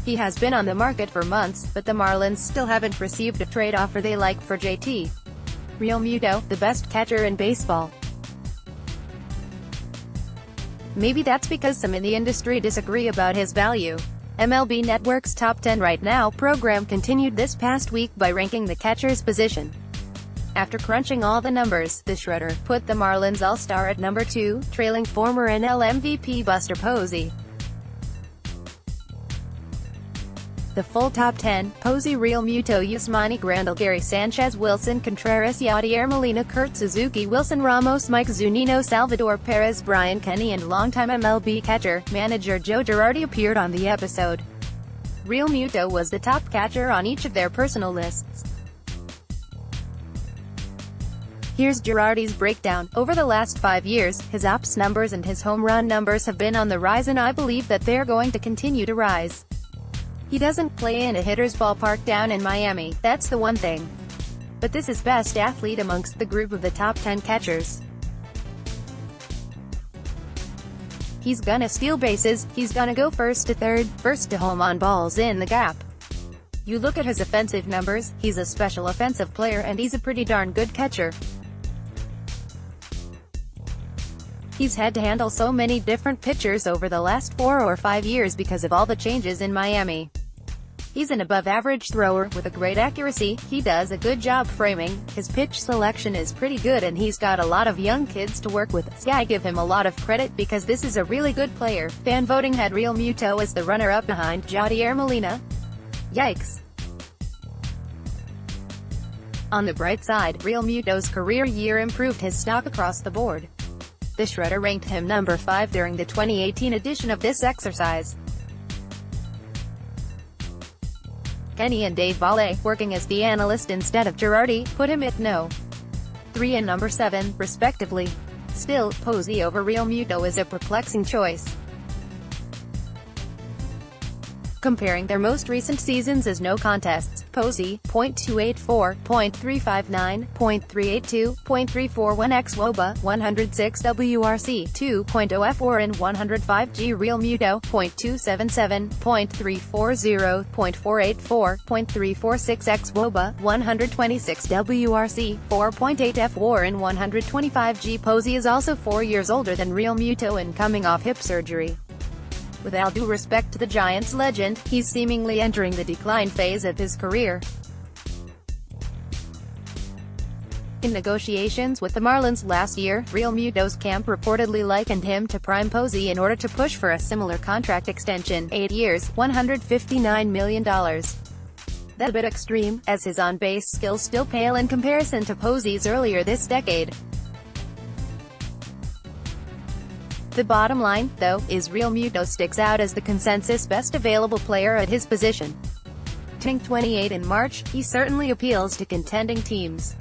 He has been on the market for months, but the Marlins still haven't received a trade offer they like for JT Realmuto, the best catcher in baseball. Maybe that's because some in the industry disagree about his value. MLB Network's Top 10 Right Now program continued this past week by ranking the catcher's position. After crunching all the numbers, the Shredder put the Marlins All-Star at number 2, trailing former NL MVP Buster Posey. The full top 10: Posey, Realmuto, Yasmani, Grandal, Gary, Sánchez, Wilson, Contreras, Yadier Molina, Kurt Suzuki, Wilson Ramos, Mike Zunino, Salvador Perez, Brian Kenny, and longtime MLB catcher, manager Joe Girardi appeared on the episode. Realmuto was the top catcher on each of their personal lists. Here's Girardi's breakdown. Over the last 5 years, his ops numbers and his home run numbers have been on the rise, and I believe that they're going to continue to rise. He doesn't play in a hitter's ballpark down in Miami, that's the one thing. But this is best athlete amongst the group of the top 10 catchers. He's gonna steal bases, he's gonna go first to third, first to home on balls in the gap. You look at his offensive numbers, he's a special offensive player and he's a pretty darn good catcher. He's had to handle so many different pitchers over the last 4 or 5 years because of all the changes in Miami. He's an above-average thrower, with a great accuracy, he does a good job framing, his pitch selection is pretty good, and he's got a lot of young kids to work with, so I give him a lot of credit because this is a really good player. Fan voting had Realmuto as the runner-up behind Yadier Molina. Yikes. On the bright side, Realmuto's career year improved his stock across the board. The Shredder ranked him number 5 during the 2018 edition of this exercise. Kenny and Dave Valle, working as the analyst instead of Girardi, put him at no. 3 and number 7, respectively. Still, Posey over Realmuto is a perplexing choice. Comparing their most recent seasons as no contests, Posey, .284, .359, .382, .341 xwOBA, 106 WRC, 2.0 FWAR and 105 G. Realmuto, .277, .340, .484, .346 xwOBA, 126 WRC, 4.8 FWAR and 125 G. Posey is also 4 years older than Realmuto and coming off hip surgery. With all due respect to the Giants legend, he's seemingly entering the decline phase of his career. In negotiations with the Marlins last year, Realmuto's camp reportedly likened him to prime Posey in order to push for a similar contract extension, 8 years, $159 million. That's a bit extreme, as his on-base skills still pale in comparison to Posey's earlier this decade. The bottom line, though, is Realmuto sticks out as the consensus best available player at his position. Turning 28 in March, he certainly appeals to contending teams.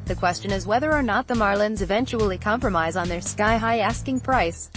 The question is whether or not the Marlins eventually compromise on their sky-high asking price.